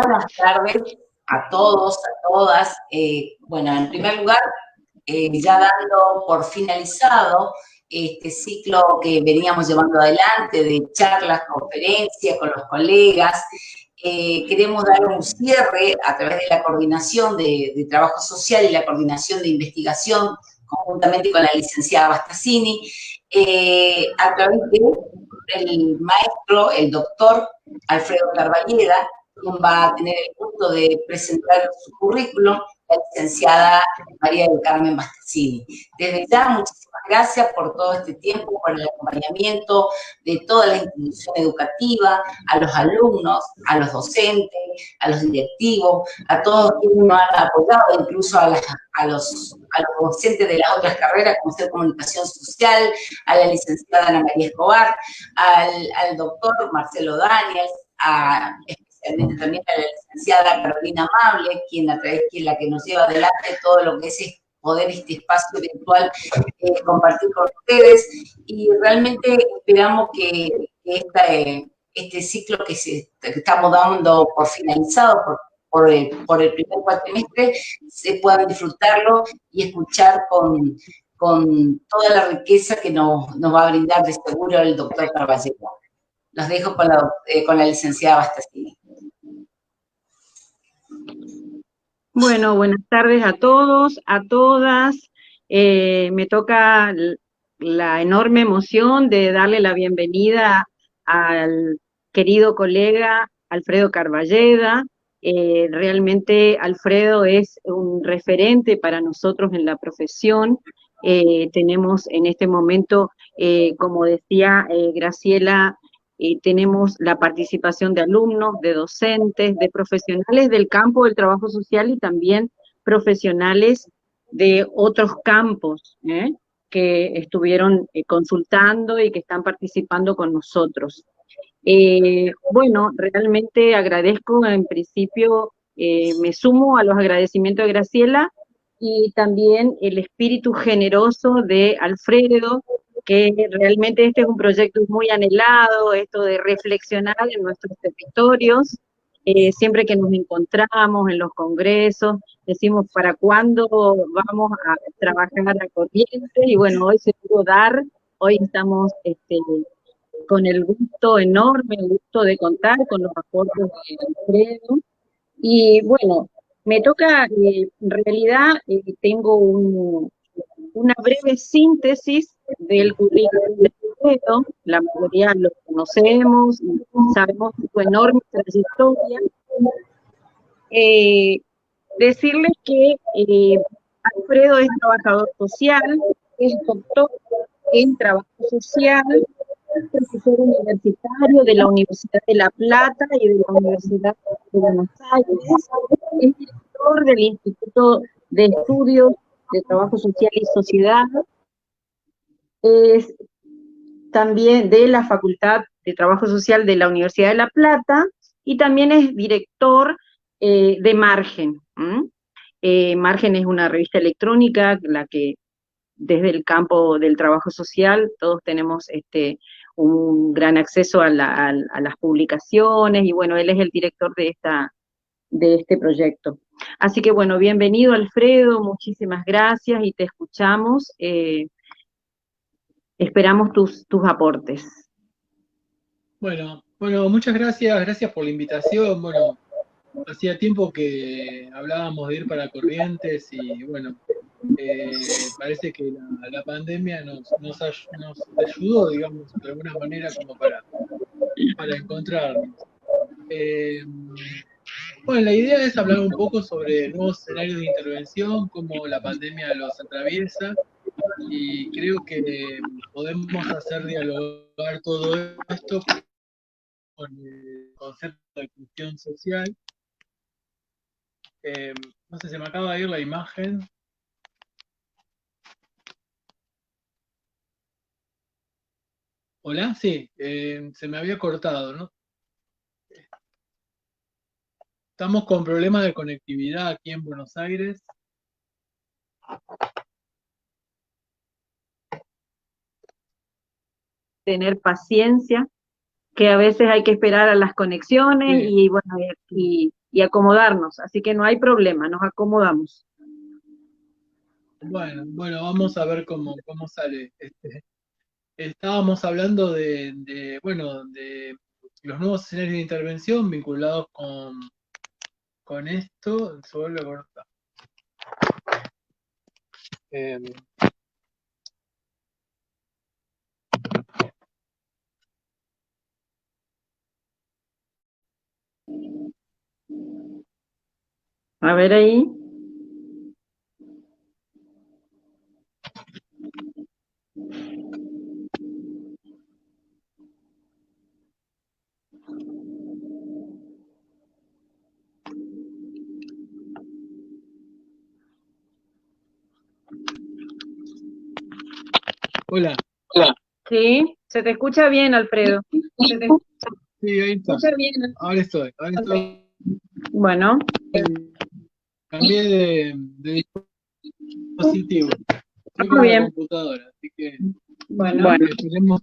buenas tardes a todos, a todas. Bueno, en primer lugar, ya dando por finalizado este ciclo que veníamos llevando adelante de charlas, conferencias con los colegas, queremos dar un cierre a través de la coordinación de trabajo social y la coordinación de investigación conjuntamente con la licenciada Bastazzini, a través del maestro, el doctor Alfredo Carballeda, quien va a tener el gusto de presentar su currículum, la licenciada María del Carmen Bastazzini. Desde ya, muchísimas gracias por todo este tiempo, por el acompañamiento de toda la institución educativa, a los alumnos, a los docentes, a los directivos, a todos quienes nos han apoyado, incluso a los docentes de las otras carreras, como ser comunicación social, a la licenciada Ana María Escobar, al doctor Marcelo Daniels, especialmente también a la licenciada Carolina Amable, quien la que nos lleva adelante todo lo que es poder este espacio virtual compartir con ustedes, y realmente esperamos que este ciclo que estamos dando por finalizado, por el primer cuatrimestre, se puedan disfrutarlo y escuchar con toda la riqueza que nos va a brindar de seguro el doctor Carballeda. Los dejo con la licenciada Bastazzini. Bueno, buenas tardes a todos, a todas. Me toca la enorme emoción de darle la bienvenida al querido colega Alfredo Carballeda. Realmente Alfredo es un referente para nosotros en la profesión. Tenemos en este momento, como decía Graciela, tenemos la participación de alumnos, de docentes, de profesionales del campo del trabajo social y también profesionales de otros campos que estuvieron consultando y que están participando con nosotros. Bueno, realmente agradezco, en principio me sumo a los agradecimientos de Graciela y también el espíritu generoso de Alfredo, que realmente este es un proyecto muy anhelado, esto de reflexionar en nuestros territorios. Siempre que nos encontramos en los congresos, decimos, ¿para cuándo vamos a trabajar a Corrientes? Y bueno, hoy se pudo dar, hoy estamos con el gusto enorme, el gusto de contar con los aportes de Alfredo. Y bueno, me toca, en realidad, tengo una breve síntesis del currículum de Alfredo. La mayoría lo conocemos, sabemos su enorme trayectoria. Decirles que Alfredo es trabajador social, es doctor en trabajo social, es profesor universitario de la Universidad de La Plata y de la Universidad de Buenos Aires, es director del Instituto de Estudios de Trabajo Social y Sociedad, es también de la Facultad de Trabajo Social de la Universidad de La Plata, y también es director de Margen. Margen es una revista electrónica, la que desde el campo del trabajo social todos tenemos un gran acceso a las publicaciones, y bueno, él es el director de este proyecto. Así que bueno, bienvenido Alfredo, muchísimas gracias y te escuchamos. Esperamos tus aportes. Bueno, muchas gracias por la invitación. Bueno, hacía tiempo que hablábamos de ir para Corrientes y bueno, parece que la pandemia nos ayudó, digamos, de alguna manera como para encontrarnos. Bueno, la idea es hablar un poco sobre nuevos escenarios de intervención, cómo la pandemia los atraviesa, y creo que podemos hacer dialogar todo esto con el concepto de cuestión social. No sé, se me acaba de ir la imagen. Hola, sí, se me había cortado, ¿no? Estamos con problemas de conectividad aquí en Buenos Aires. Tener paciencia, que a veces hay que esperar a las conexiones, sí. Y bueno, y y acomodarnos, así que no hay problema, nos acomodamos. Bueno, vamos a ver cómo sale. Estábamos hablando bueno, de los nuevos escenarios de intervención vinculados con esto. Se vuelve a cortar. A ver ahí. Hola. Sí, se te escucha bien, Alfredo. Sí, ahí está. Ahora estoy. Bueno. Cambié de dispositivo. Estoy con Muy la bien. computadora, así que Bueno. esperemos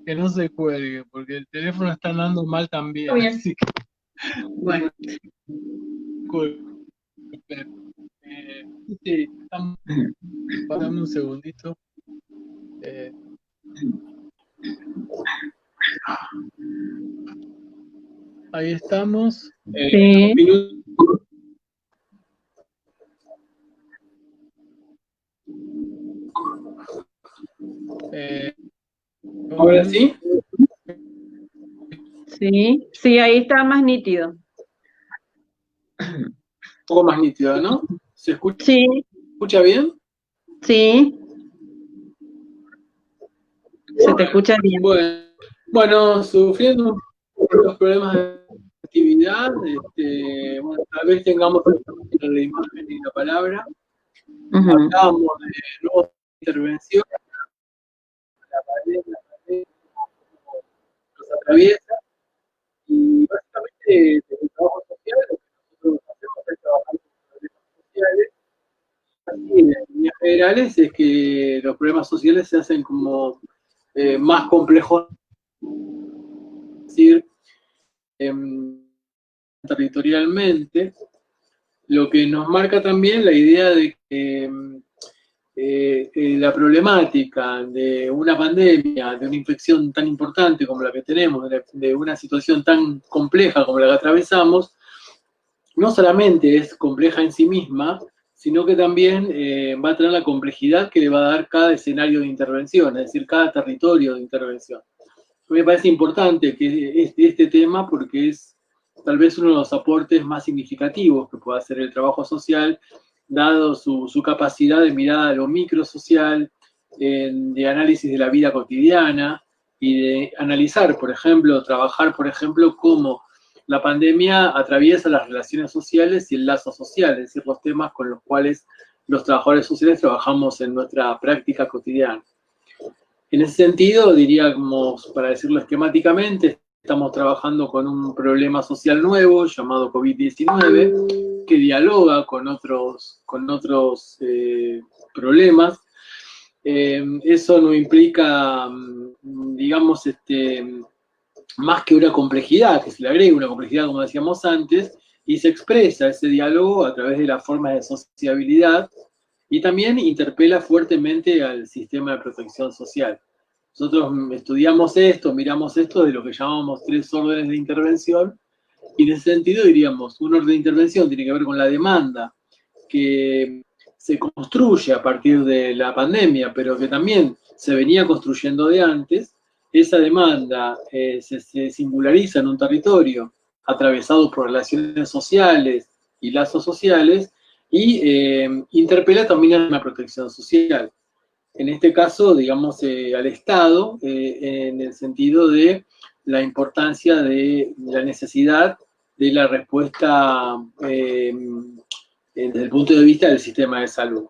que no se cuelgue, porque el teléfono está andando mal también. Muy bien. Así que, Bueno. Sí, dame un segundito. Ahí estamos. Sí. ¿Ahora sí? Sí, ahí está más nítido. Un poco más nítido, ¿no? ¿Se escucha? Sí. ¿Escucha bien? Sí. Se te escucha bien. Bueno, sufriendo los problemas de actividad, bueno, tal vez tengamos la imagen y la palabra. Hablábamos de nuevas intervenciones, la pandemia nos atraviesa, y básicamente desde el trabajo social, lo que nosotros hacemos es trabajar con problemas sociales. Así, en líneas generales, es que los problemas sociales se hacen como más complejos, es decir, territorialmente, lo que nos marca también la idea de que la problemática de una pandemia, de una infección tan importante como la que tenemos, de una situación tan compleja como la que atravesamos, no solamente es compleja en sí misma, sino que también va a tener la complejidad que le va a dar cada escenario de intervención, es decir, cada territorio de intervención. Me parece importante que este tema, porque es tal vez uno de los aportes más significativos que puede hacer el trabajo social, dado su capacidad de mirada a lo microsocial, de análisis de la vida cotidiana y de analizar, por ejemplo, trabajar, por ejemplo, cómo la pandemia atraviesa las relaciones sociales y el lazo social, es decir, los temas con los cuales los trabajadores sociales trabajamos en nuestra práctica cotidiana. En ese sentido, diríamos, para decirlo esquemáticamente, estamos trabajando con un problema social nuevo llamado COVID-19, que dialoga con otros problemas. Eso no implica, digamos, más que una complejidad, que se le agrega una complejidad, como decíamos antes, y se expresa ese diálogo a través de las formas de sociabilidad, y también interpela fuertemente al sistema de protección social. Nosotros estudiamos esto, miramos esto de lo que llamamos 3 órdenes de intervención, y en ese sentido diríamos, un orden de intervención tiene que ver con la demanda que se construye a partir de la pandemia, pero que también se venía construyendo de antes. Esa demanda se singulariza en un territorio atravesado por relaciones sociales y lazos sociales, y interpela también a la protección social. En este caso, digamos, al Estado, en el sentido de la importancia de la necesidad de la respuesta desde el punto de vista del sistema de salud.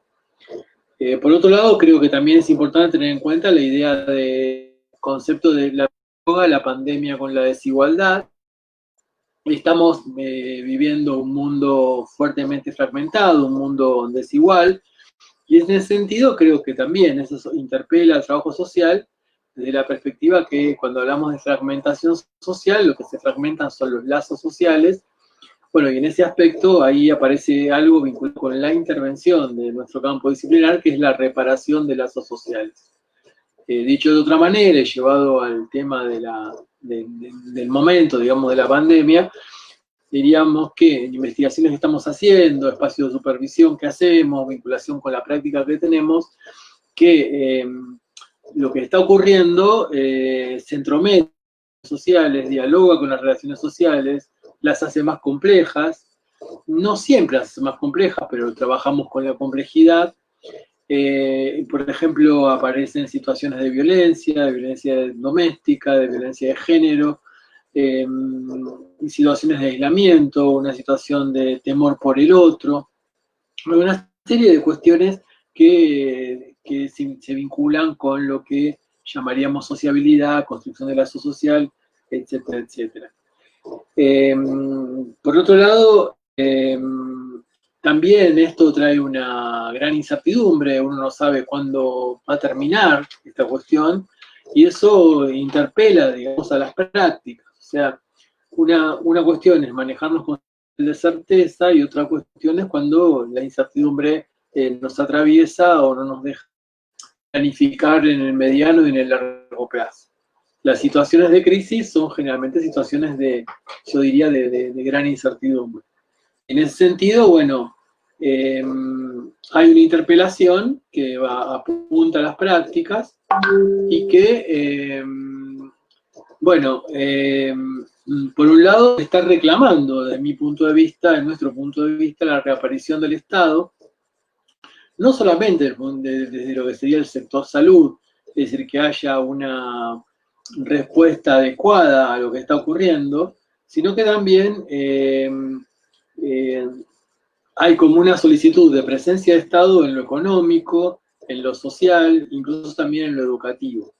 Por otro lado, creo que también es importante tener en cuenta la idea del concepto de la pandemia con la desigualdad. Estamos viviendo un mundo fuertemente fragmentado, un mundo desigual, y en ese sentido creo que también eso interpela al trabajo social desde la perspectiva que cuando hablamos de fragmentación social, lo que se fragmentan son los lazos sociales, Bueno, y en ese aspecto ahí aparece algo vinculado con la intervención de nuestro campo disciplinar, que es la reparación de lazos sociales. Dicho de otra manera, y llevado al tema del momento, digamos, de la pandemia, diríamos que investigaciones que estamos haciendo, espacios de supervisión que hacemos, vinculación con la práctica que tenemos, que lo que está ocurriendo se entromete en las sociales, dialoga con las relaciones sociales, las hace más complejas, no siempre las hace más complejas, pero trabajamos con la complejidad. Por ejemplo, aparecen situaciones de violencia doméstica, de violencia de género, situaciones de aislamiento, una situación de temor por el otro, una serie de cuestiones que se vinculan con lo que llamaríamos sociabilidad, construcción de lazo social, etcétera, etcétera. Por otro lado, también esto trae una gran incertidumbre, uno no sabe cuándo va a terminar esta cuestión, y eso interpela, digamos, a las prácticas. O sea, una cuestión es manejarnos con de certeza y otra cuestión es cuando la incertidumbre nos atraviesa o no nos deja planificar en el mediano y en el largo plazo. Las situaciones de crisis son generalmente situaciones yo diría, de gran incertidumbre. En ese sentido, bueno, hay una interpelación que apunta a las prácticas y que, bueno, por un lado está reclamando, desde mi punto de vista, en nuestro punto de vista, la reaparición del Estado, no solamente desde lo que sería el sector salud, es decir, que haya una respuesta adecuada a lo que está ocurriendo, sino que también hay como una solicitud de presencia de Estado en lo económico, en lo social, incluso también en lo educativo.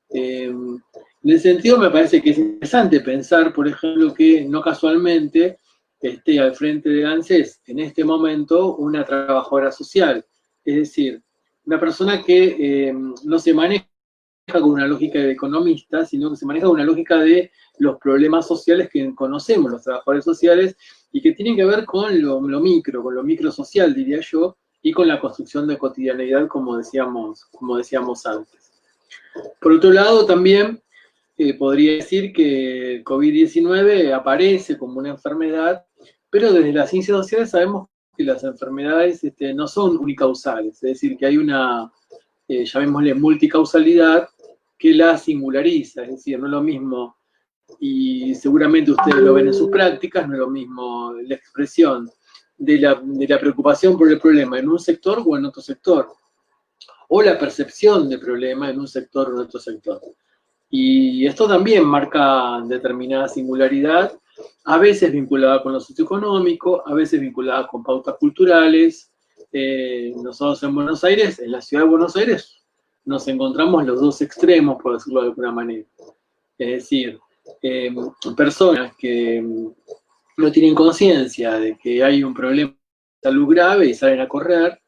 En ese sentido me parece que es interesante pensar, por ejemplo, que no casualmente esté al frente de ANSES en este momento una trabajadora social, es decir, una persona que no se maneja con una lógica de economista, sino que se maneja con una lógica de los problemas sociales que conocemos los trabajadores sociales y que tienen que ver con lo micro social, diría yo, y con la construcción de cotidianeidad, como decíamos antes. Por otro lado, también podría decir que el COVID-19 aparece como una enfermedad, pero desde las ciencias sociales sabemos que las enfermedades no son unicausales, es decir, que hay una, llamémosle, multicausalidad que la singulariza, es decir, no es lo mismo, y seguramente ustedes lo ven en sus prácticas, no es lo mismo la expresión de la preocupación por el problema en un sector o en otro sector, o la percepción de problema en un sector o en otro sector. Y esto también marca determinada singularidad, a veces vinculada con lo socioeconómico, a veces vinculada con pautas culturales. Nosotros en Buenos Aires, en la ciudad de Buenos Aires, nos encontramos los dos extremos, por decirlo de alguna manera. Es decir, personas que no tienen conciencia de que hay un problema de salud grave y salen a correr,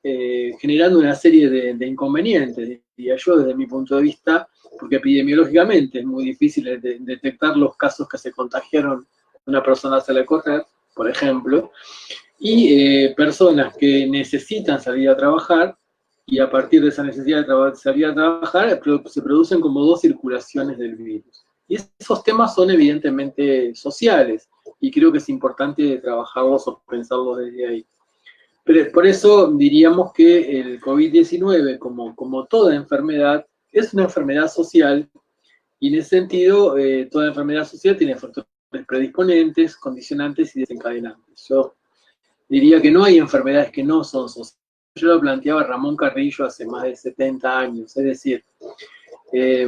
generando una serie de inconvenientes, diría yo, desde mi punto de vista, porque epidemiológicamente es muy difícil detectar los casos que se contagiaron una persona sale a correr, por ejemplo, y personas que necesitan salir a trabajar, y a partir de esa necesidad de salir a trabajar, se producen como dos circulaciones del virus. Y esos temas son evidentemente sociales, y creo que es importante trabajarlos o pensarlos desde ahí. Pero por eso diríamos que el COVID-19, como toda enfermedad, es una enfermedad social, y en ese sentido, toda enfermedad social tiene factores predisponentes, condicionantes y desencadenantes. Yo diría que no hay enfermedades que no son sociales. Yo lo planteaba Ramón Carrillo hace más de 70 años, es decir, de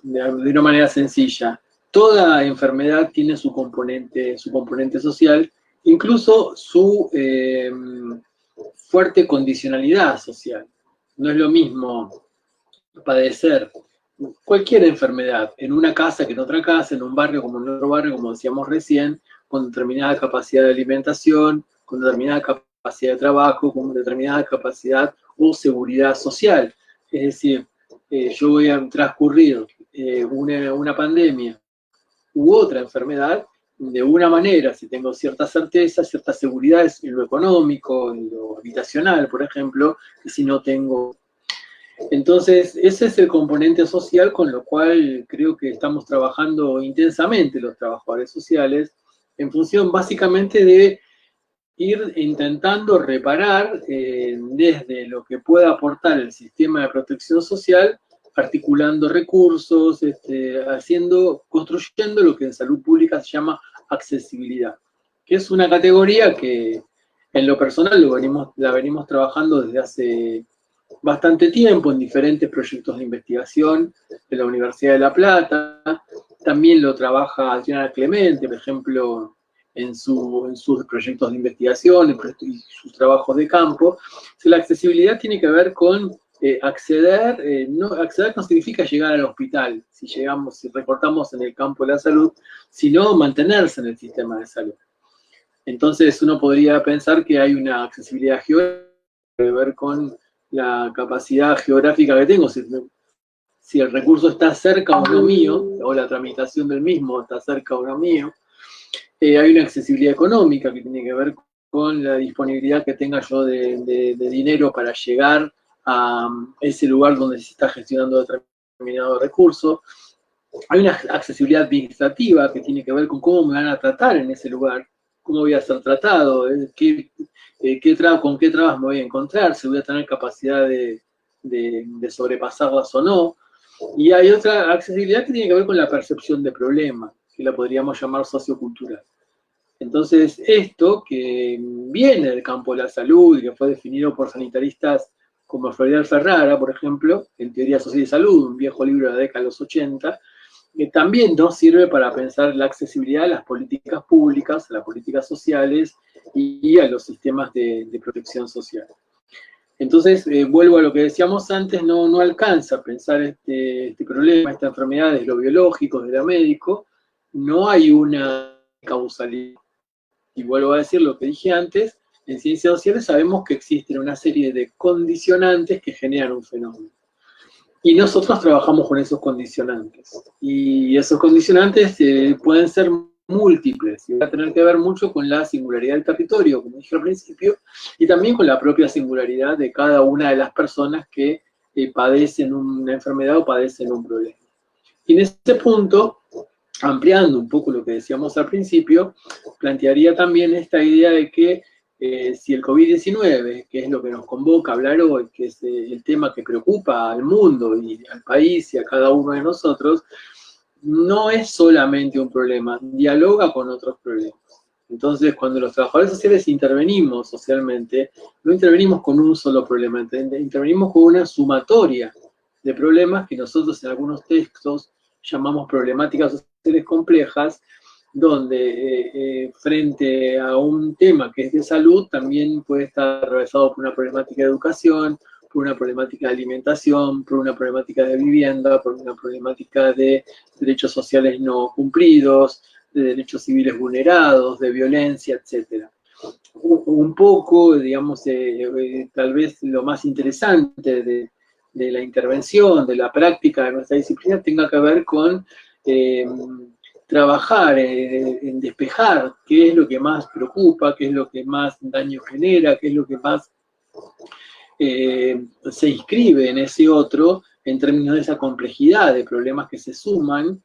una manera sencilla, toda enfermedad tiene su componente social, incluso su fuerte condicionalidad social. No es lo mismo padecer cualquier enfermedad en una casa que en otra casa, en un barrio como en otro barrio, como decíamos recién, con determinada capacidad de alimentación, con determinada capacidad de trabajo, con determinada capacidad o seguridad social. Es decir, yo voy a transcurrir una pandemia u otra enfermedad de una manera, si tengo cierta certeza, ciertas seguridades en lo económico, en lo habitacional, por ejemplo, que si no tengo. Entonces, ese es el componente social con lo cual creo que estamos trabajando intensamente los trabajadores sociales, en función básicamente de ir intentando reparar desde lo que pueda aportar el sistema de protección social, articulando recursos, construyendo lo que en salud pública se llama accesibilidad, que es una categoría que en lo personal la venimos trabajando desde hace bastante tiempo en diferentes proyectos de investigación de la Universidad de La Plata. También lo trabaja Adriana Clemente, por ejemplo, en sus proyectos de investigación y sus trabajos de campo. La accesibilidad tiene que ver con acceder no significa llegar al hospital, si recortamos en el campo de la salud, sino mantenerse en el sistema de salud. Entonces uno podría pensar que hay una accesibilidad geográfica que tiene que ver con la capacidad geográfica que tengo, si el recurso está cerca o no mío, o la tramitación del mismo está cerca o no mío. Hay una accesibilidad económica que tiene que ver con la disponibilidad que tenga yo de dinero para llegar a ese lugar donde se está gestionando determinado recurso. Hay una accesibilidad administrativa que tiene que ver con cómo me van a tratar en ese lugar, cómo voy a ser tratado, con qué trabas me voy a encontrar, si voy a tener capacidad de sobrepasarlas o no. Y hay otra accesibilidad que tiene que ver con la percepción de problemas, que la podríamos llamar sociocultural. Entonces, esto que viene del campo de la salud y que fue definido por sanitaristas como Florial Ferrara, por ejemplo, en Teoría Social y Salud, un viejo libro de la década de los 80, que también nos sirve para pensar la accesibilidad a las políticas públicas, a las políticas sociales y a los sistemas de protección social. Entonces, vuelvo a lo que decíamos antes, no alcanza a pensar este problema, esta enfermedad desde lo biológico, desde lo médico, no hay una causalidad. Y vuelvo a decir lo que dije antes, en ciencias sociales sabemos que existen una serie de condicionantes que generan un fenómeno. Y nosotros trabajamos con esos condicionantes. Y esos condicionantes pueden ser múltiples, y va a tener que ver mucho con la singularidad del territorio, como dije al principio, y también con la propia singularidad de cada una de las personas que padecen una enfermedad o padecen un problema. Y en este punto, ampliando un poco lo que decíamos al principio, plantearía también esta idea de que si el COVID-19, que es lo que nos convoca a hablar hoy, que es el tema que preocupa al mundo y al país y a cada uno de nosotros, no es solamente un problema, dialoga con otros problemas. Entonces, cuando los trabajadores sociales intervenimos socialmente, no intervenimos con un solo problema, intervenimos con una sumatoria de problemas que nosotros en algunos textos llamamos problemáticas sociales complejas, donde frente a un tema que es de salud, también puede estar atravesado por una problemática de educación, por una problemática de alimentación, por una problemática de vivienda, por una problemática de derechos sociales no cumplidos, de derechos civiles vulnerados, de violencia, etc. Un poco, digamos, tal vez lo más interesante de la intervención, de la práctica de nuestra disciplina, tenga que ver con trabajar en despejar qué es lo que más preocupa, qué es lo que más daño genera, qué es lo que más se inscribe en ese otro en términos de esa complejidad de problemas que se suman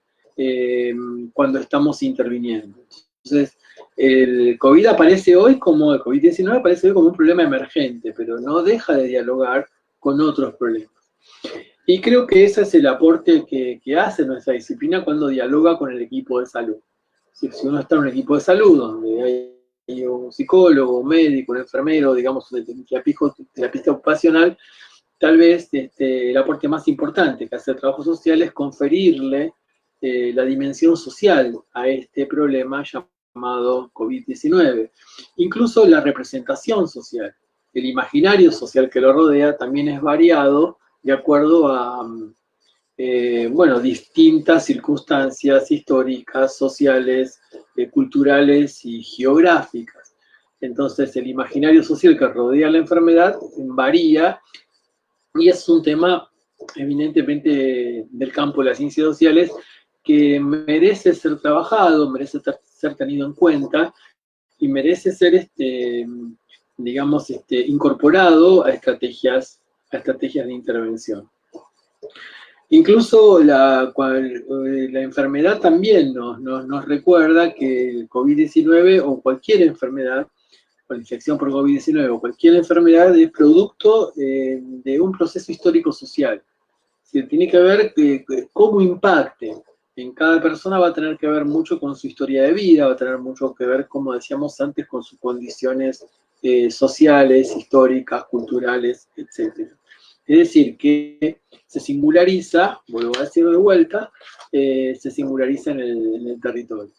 cuando estamos interviniendo. Entonces, el COVID aparece hoy como, el COVID-19 aparece hoy como un problema emergente, pero no deja de dialogar con otros problemas. Y creo que ese es el aporte que hace nuestra disciplina cuando dialoga con el equipo de salud. Si uno está en un equipo de salud donde hay un psicólogo, un médico, un enfermero, digamos, un terapista ocupacional, tal vez el aporte más importante que hace el trabajo social es conferirle la dimensión social a este problema llamado COVID-19. Incluso la representación social, el imaginario social que lo rodea también es variado de acuerdo a distintas circunstancias históricas, sociales, culturales y geográficas. Entonces, el imaginario social que rodea la enfermedad varía y es un tema eminentemente del campo de las ciencias sociales que merece ser trabajado, merece ser ser tenido en cuenta y merece ser, digamos, incorporado a estrategias de intervención. Incluso la enfermedad también nos recuerda que el COVID-19 o cualquier enfermedad, o la infección por COVID-19 o cualquier enfermedad es producto de un proceso histórico-social. Tiene que ver cómo impacte en cada persona, va a tener que ver mucho con su historia de vida, va a tener mucho que ver, como decíamos antes, con sus condiciones sociales, históricas, culturales, etc. Es decir, que se singulariza, vuelvo a decir de vuelta, se singulariza en el territorio.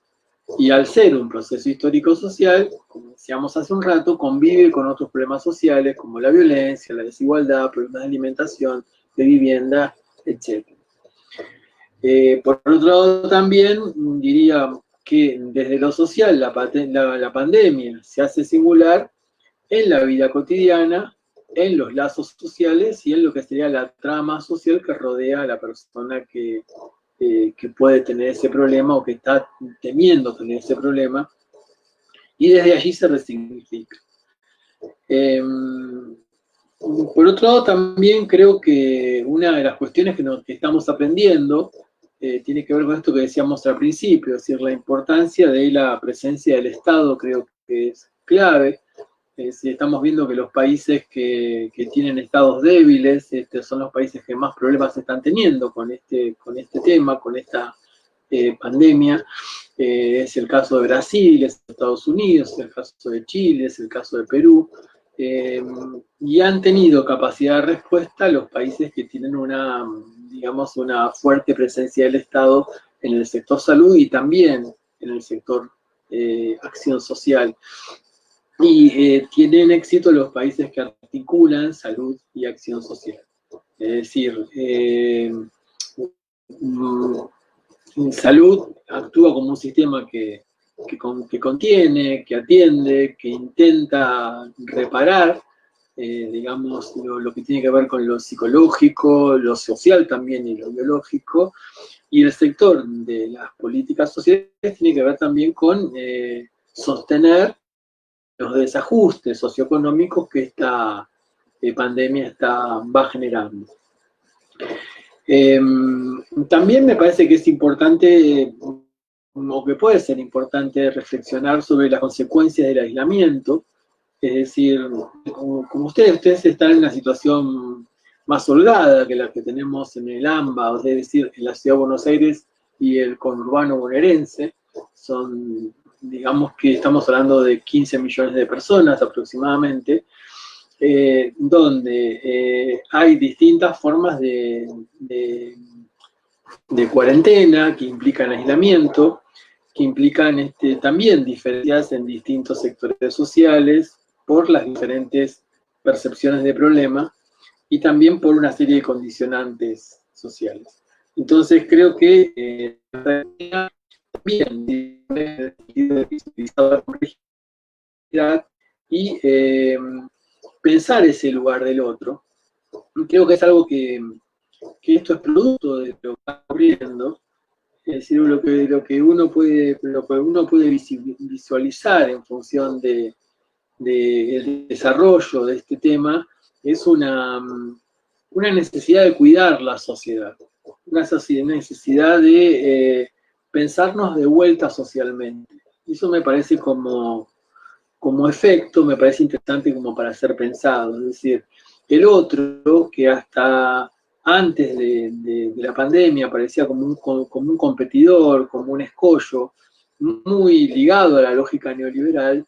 Y al ser un proceso histórico-social, como decíamos hace un rato, convive con otros problemas sociales como la violencia, la desigualdad, problemas de alimentación, de vivienda, etc. Por otro lado, también diría que desde lo social la pandemia se hace singular en la vida cotidiana, en los lazos sociales y en lo que sería la trama social que rodea a la persona que puede tener ese problema o que está temiendo tener ese problema, y desde allí se resignifica. Por otro lado, también creo que una de las cuestiones que estamos aprendiendo tiene que ver con esto que decíamos al principio, es decir, la importancia de la presencia del Estado creo que es clave. Si estamos viendo que los países que tienen estados débiles son los países que más problemas están teniendo con este tema, con esta pandemia. Es el caso de Brasil, es Estados Unidos, es el caso de Chile, es el caso de Perú. Y han tenido capacidad de respuesta los países que tienen digamos, una fuerte presencia del Estado en el sector salud y también en el sector acción social. Y tienen éxito los países que articulan salud y acción social. Es decir, salud actúa como un sistema que contiene, que atiende, que intenta reparar, digamos, lo que tiene que ver con lo psicológico, lo social también y lo biológico, y el sector de las políticas sociales tiene que ver también con sostener los desajustes socioeconómicos que esta pandemia va generando. También me parece que es importante, o que puede ser importante, reflexionar sobre las consecuencias del aislamiento. Es decir, como ustedes están en una situación más holgada que la que tenemos en el AMBA, es decir, en la Ciudad de Buenos Aires y el conurbano bonaerense, digamos que estamos hablando de 15 millones de personas aproximadamente, donde hay distintas formas de cuarentena que implican aislamiento, que implican también diferencias en distintos sectores sociales por las diferentes percepciones de problema y también por una serie de condicionantes sociales. Entonces creo que también y pensar ese lugar del otro. Creo que es algo que esto es producto de lo que está ocurriendo, es decir, lo que uno puede visualizar en función del desarrollo de este tema es una necesidad de cuidar la sociedad, una necesidad de pensarnos de vuelta socialmente. Eso me parece como efecto, me parece interesante como para ser pensado. Es decir, el otro que hasta antes de la pandemia parecía como un competidor, como un escollo, muy ligado a la lógica neoliberal,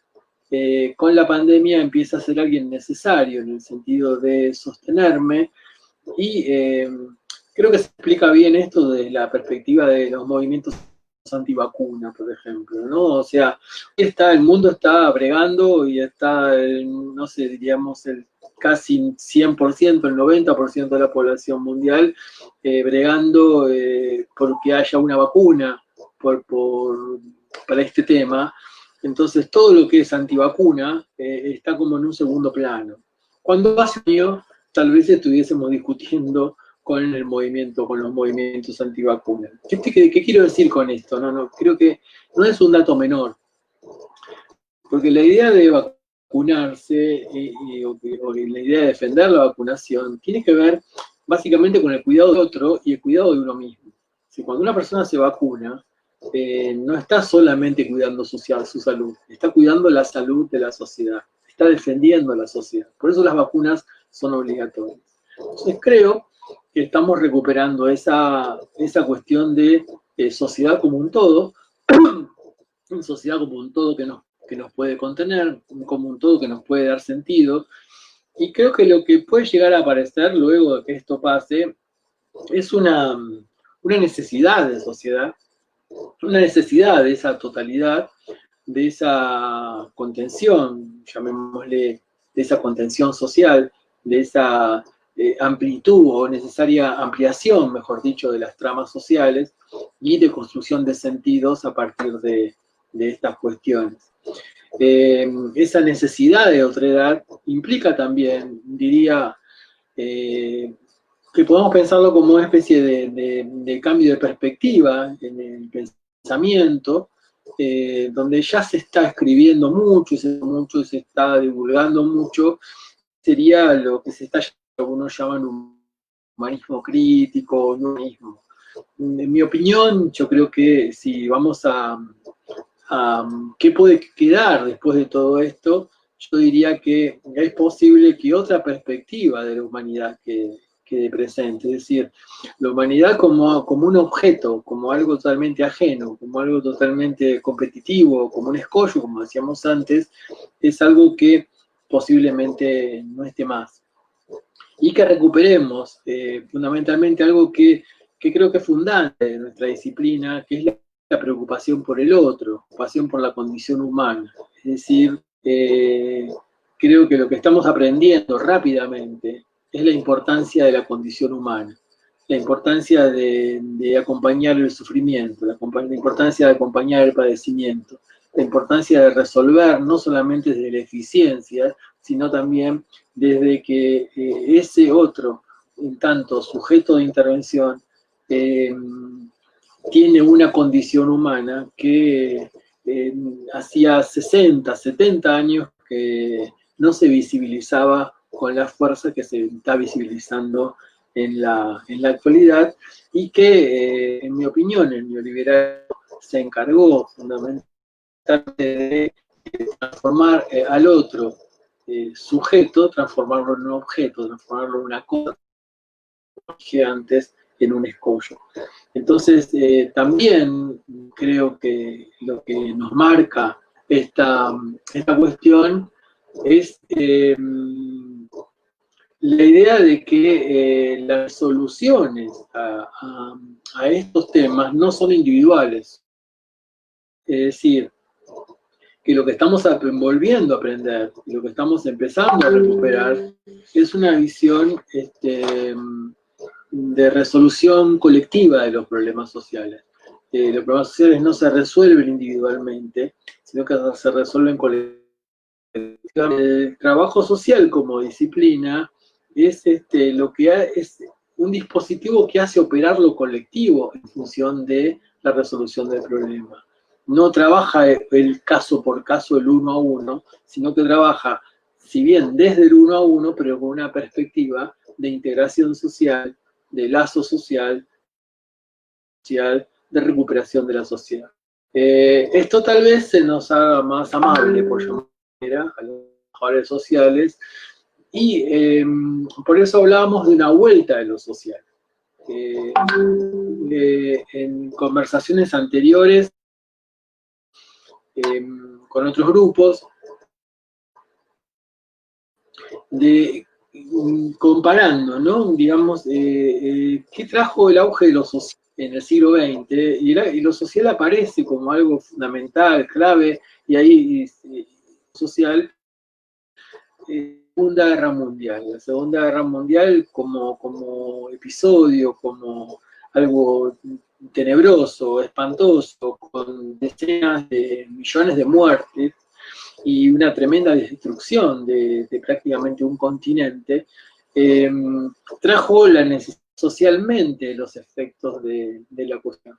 con la pandemia empieza a ser alguien necesario en el sentido de sostenerme y creo que se explica bien esto desde la perspectiva de los movimientos antivacunas, por ejemplo, ¿no? O sea, el mundo está bregando y está, no sé, diríamos, casi 100%, el 90% de la población mundial bregando porque haya una vacuna para este tema. Entonces, todo lo que es antivacuna está como en un segundo plano. Cuando hace un año, tal vez estuviésemos discutiendo con el movimiento, con los movimientos antivacunas. ¿Qué quiero decir con esto? Creo que no es un dato menor, porque la idea de vacunarse o la idea de defender la vacunación tiene que ver básicamente con el cuidado de otro y el cuidado de uno mismo. Si cuando una persona se vacuna, no está solamente cuidando su salud, está cuidando la salud de la sociedad, está defendiendo a la sociedad. Por eso las vacunas son obligatorias. Entonces creo que estamos recuperando esa cuestión de sociedad como un todo, una sociedad como un todo que nos puede contener, como un todo que nos puede dar sentido. Y creo que lo que puede llegar a aparecer luego de que esto pase es una necesidad de sociedad, una necesidad de esa totalidad, de esa contención, llamémosle, de esa contención social, de esa amplitud o necesaria ampliación, mejor dicho, de las tramas sociales y de construcción de sentidos a partir de estas cuestiones. Esa necesidad de otredad implica también, diría, que podemos pensarlo como una especie de cambio de perspectiva en el pensamiento, donde ya se está escribiendo mucho, se está divulgando mucho, sería lo que algunos llaman un humanismo crítico, un humanismo. En mi opinión, yo creo que si vamos a qué puede quedar después de todo esto, yo diría que es posible que otra perspectiva de la humanidad quede presente, es decir, la humanidad como un objeto, como algo totalmente ajeno, como algo totalmente competitivo, como un escollo, como decíamos antes, es algo que posiblemente no esté más. Y que recuperemos fundamentalmente algo que creo que es fundante de nuestra disciplina, que es la preocupación por el otro, preocupación por la condición humana. Es decir, creo que lo que estamos aprendiendo rápidamente es la importancia de la condición humana, la importancia de acompañar el sufrimiento, la importancia de acompañar el padecimiento, la importancia de resolver no solamente desde la eficiencia, sino también desde que ese otro, en tanto sujeto de intervención, tiene una condición humana que hacía 60, 70 años que no se visibilizaba con la fuerza que se está visibilizando en la actualidad y que, en mi opinión, el neoliberalismo se encargó fundamentalmente de transformar al otro sujeto, transformarlo en un objeto, transformarlo en una cosa que antes en un escollo. Entonces, también creo que lo que nos marca esta cuestión es la idea de que las soluciones a estos temas no son individuales. Es decir, que lo que estamos volviendo a aprender, lo que estamos empezando a recuperar, es una visión de resolución colectiva de los problemas sociales. Los problemas sociales no se resuelven individualmente, sino que se resuelven colectivamente. El trabajo social como disciplina es lo que es un dispositivo que hace operar lo colectivo en función de la resolución del problema. No trabaja el caso por caso, el uno a uno, sino que trabaja, si bien desde el uno a uno, pero con una perspectiva de integración social, de lazo social, de recuperación de la sociedad. Esto tal vez se nos haga más amable, por llamarlo de manera, a los trabajadores sociales, y por eso hablábamos de una vuelta de lo social. En conversaciones anteriores con otros grupos, comparando, ¿no? Digamos, ¿qué trajo el auge de lo social en el siglo XX? Y lo social aparece como algo fundamental, clave, y ahí social, Segunda Guerra Mundial. La Segunda Guerra Mundial como episodio, como algo tenebroso, espantoso, con decenas de millones de muertes y una tremenda destrucción de prácticamente un continente, trajo la necesidad socialmente los efectos de la cuestión.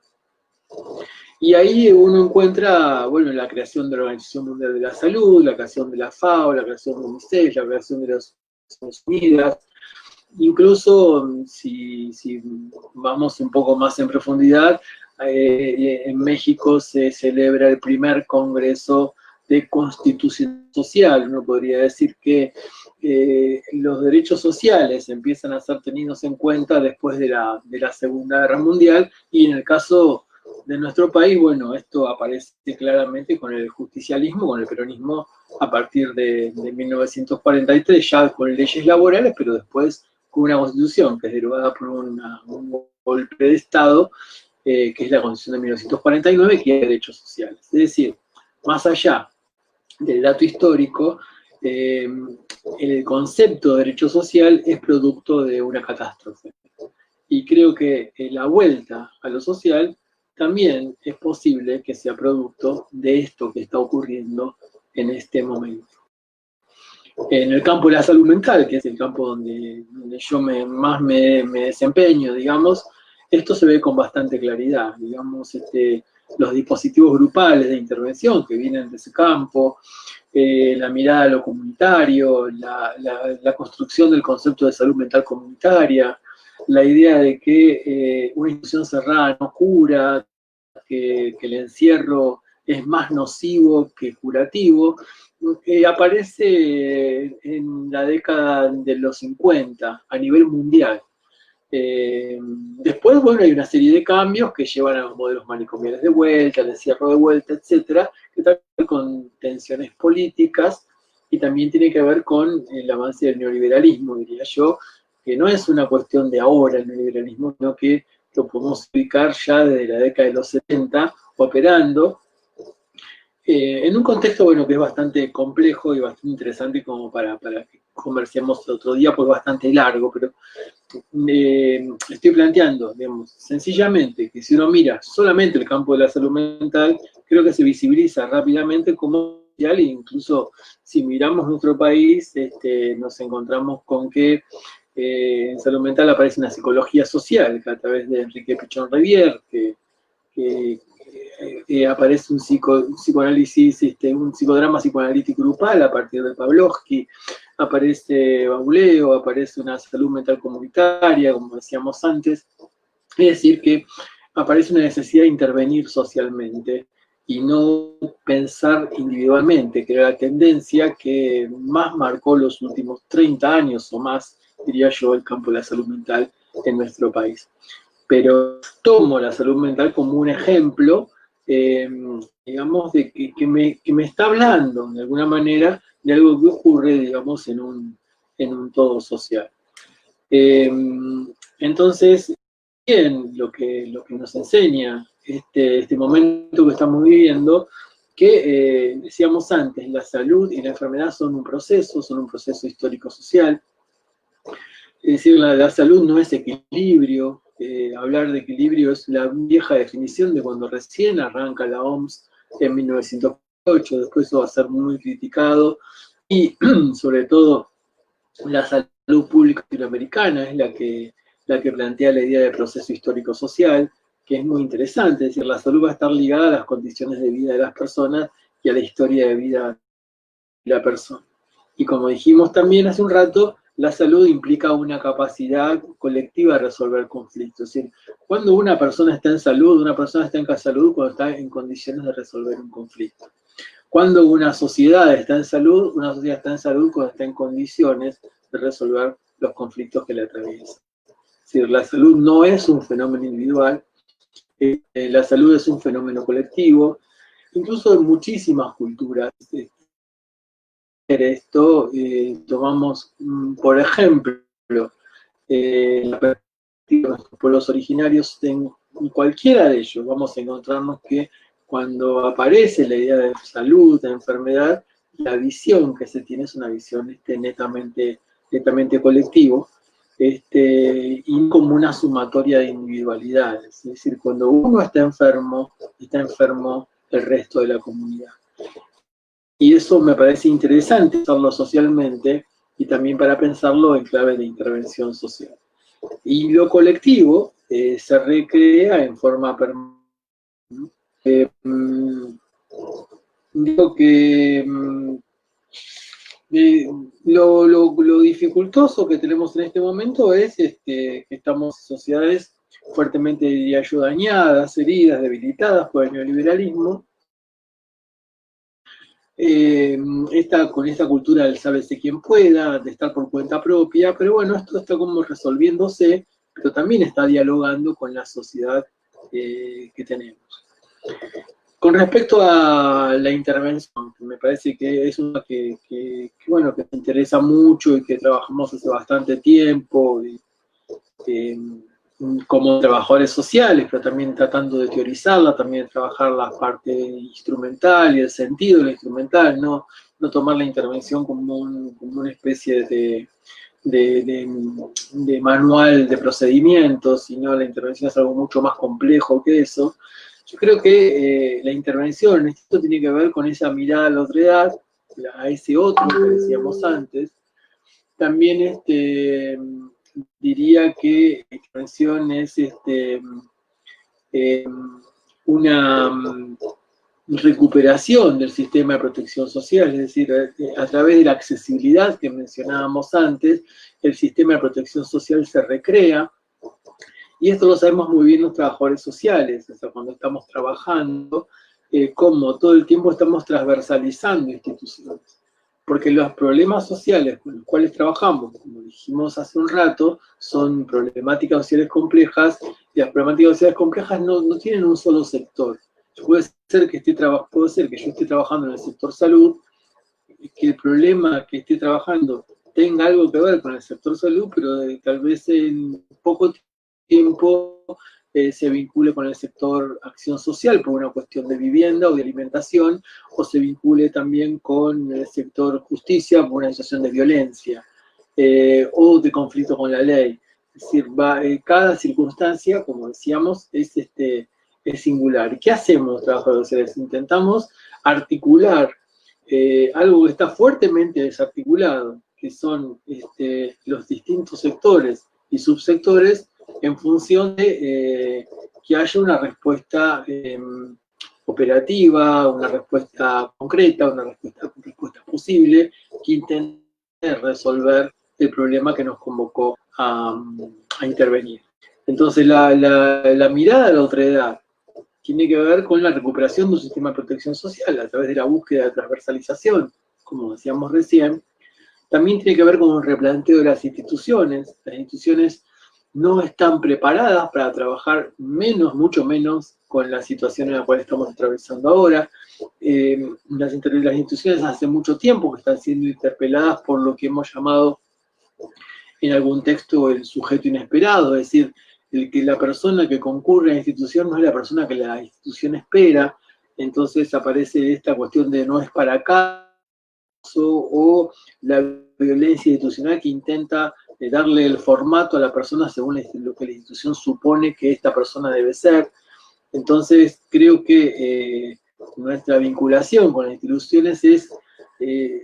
Y ahí uno encuentra, bueno, la creación de la Organización Mundial de la Salud, la creación de la FAO, la creación de UNICEF, la creación de las Naciones Unidas. Incluso, si vamos un poco más en profundidad, en México se celebra el primer Congreso de Constitución Social. Uno podría decir que los derechos sociales empiezan a ser tenidos en cuenta después de la Segunda Guerra Mundial, y en el caso de nuestro país, bueno, esto aparece claramente con el justicialismo, con el peronismo a partir de 1943, ya con leyes laborales, pero después con una constitución que es derogada por un golpe de Estado, que es la Constitución de 1949, que hay derechos sociales. Es decir, más allá del dato histórico, el concepto de derecho social es producto de una catástrofe. Y creo que la vuelta a lo social también es posible que sea producto de esto que está ocurriendo en este momento. En el campo de la salud mental, que es el campo donde yo más me desempeño, digamos, esto se ve con bastante claridad. Digamos, los dispositivos grupales de intervención que vienen de ese campo, la mirada a lo comunitario, la construcción del concepto de salud mental comunitaria, la idea de que una institución cerrada no cura, que el encierro es más nocivo que curativo, aparece en la década de los 50 a nivel mundial. Después, bueno, hay una serie de cambios que llevan a los modelos manicomiales de vuelta, al encierro de vuelta, etcétera, que tienen que ver con tensiones políticas y también tiene que ver con el avance del neoliberalismo, diría yo, que no es una cuestión de ahora el neoliberalismo, sino que lo podemos ubicar ya desde la década de los 70 operando, en un contexto, bueno, que es bastante complejo y bastante interesante como para que conversemos otro día, porque es bastante largo, pero estoy planteando, digamos, sencillamente que si uno mira solamente el campo de la salud mental, creo que se visibiliza rápidamente como social, e incluso si miramos nuestro país, nos encontramos con que en salud mental aparece una psicología social, que a través de Enrique Pichón Rivière, que aparece un psicoanálisis, un psicodrama psicoanalítico grupal a partir de Pavlovsky, aparece Bauleo, aparece una salud mental comunitaria, como decíamos antes. Es decir, que aparece una necesidad de intervenir socialmente y no pensar individualmente, que era la tendencia que más marcó los últimos 30 años o más, diría yo, el campo de la salud mental en nuestro país. Pero tomo la salud mental como un ejemplo, digamos, de que me está hablando de alguna manera de algo que ocurre, digamos, en un todo social. Entonces, bien, lo que nos enseña este momento que estamos viviendo, que decíamos antes, la salud y la enfermedad son un proceso histórico-social. Es decir, la salud no es equilibrio. Hablar de equilibrio es la vieja definición de cuando recién arranca la OMS en 1908, después eso va a ser muy criticado, y sobre todo la salud pública latinoamericana es la que plantea la idea de proceso histórico-social, que es muy interesante. Es decir, la salud va a estar ligada a las condiciones de vida de las personas y a la historia de vida de la persona. Y como dijimos también hace un rato, la salud implica una capacidad colectiva de resolver conflictos. Es decir, cuando una persona está en salud, una persona está en salud cuando está en condiciones de resolver un conflicto. Cuando una sociedad está en salud, una sociedad está en salud cuando está en condiciones de resolver los conflictos que le atraviesan. Es decir, la salud no es un fenómeno individual, la salud es un fenómeno colectivo. Incluso en muchísimas culturas esto, tomamos, por ejemplo, la perspectiva de nuestros pueblos originarios, en cualquiera de ellos vamos a encontrarnos que cuando aparece la idea de salud, de enfermedad, la visión que se tiene es una visión netamente colectivo, y como una sumatoria de individualidades. Es decir, cuando uno está enfermo el resto de la comunidad. Y eso me parece interesante hacerlo socialmente y también para pensarlo en clave de intervención social. Y lo colectivo se recrea en forma permanente. Digo que lo dificultoso que tenemos en este momento es que estamos en sociedades fuertemente, diría yo, dañadas, heridas, debilitadas por el neoliberalismo. Con esta cultura del sálvese quien pueda, de estar por cuenta propia, pero bueno, esto está como resolviéndose, pero también está dialogando con la sociedad que tenemos. Con respecto a la intervención, me parece que es una que me interesa mucho y que trabajamos hace bastante tiempo, como trabajadores sociales, pero también tratando de teorizarla, también de trabajar la parte instrumental y el sentido de lo instrumental, no tomar la intervención como una especie de manual de procedimientos, sino la intervención es algo mucho más complejo que eso. Yo creo que la intervención en esto tiene que ver con esa mirada a la otredad, a ese otro que decíamos antes. También diría que la intervención es una recuperación del sistema de protección social, es decir, a través de la accesibilidad que mencionábamos antes, el sistema de protección social se recrea. Y esto lo sabemos muy bien los trabajadores sociales, o sea, cuando estamos trabajando, como todo el tiempo estamos transversalizando instituciones. Porque los problemas sociales con los cuales trabajamos, como dijimos hace un rato, son problemáticas sociales complejas, y las problemáticas sociales complejas no tienen un solo sector. Puede ser que yo esté trabajando en el sector salud, que el problema que esté trabajando tenga algo que ver con el sector salud, pero tal vez en poco tiempo se vincule con el sector acción social por una cuestión de vivienda o de alimentación, o se vincule también con el sector justicia por una situación de violencia o de conflicto con la ley. Es decir, cada circunstancia, como decíamos, es singular. ¿Qué hacemos los trabajadores sociales? Intentamos articular algo que está fuertemente desarticulado, que son los distintos sectores y subsectores, en función de que haya una respuesta operativa, una respuesta concreta, una respuesta posible, que intente resolver el problema que nos convocó a intervenir. Entonces, la mirada a la otredad tiene que ver con la recuperación de un sistema de protección social a través de la búsqueda de transversalización, como decíamos recién. También tiene que ver con un replanteo de las instituciones. Las instituciones no están preparadas para trabajar mucho menos con la situación en la cual estamos atravesando ahora. Las instituciones hace mucho tiempo que están siendo interpeladas por lo que hemos llamado en algún texto el sujeto inesperado, es decir, que la persona que concurre a la institución no es la persona que la institución espera. Entonces aparece esta cuestión de no es para acaso, o la violencia institucional que intenta darle el formato a la persona según lo que la institución supone que esta persona debe ser. Entonces creo que nuestra vinculación con las instituciones es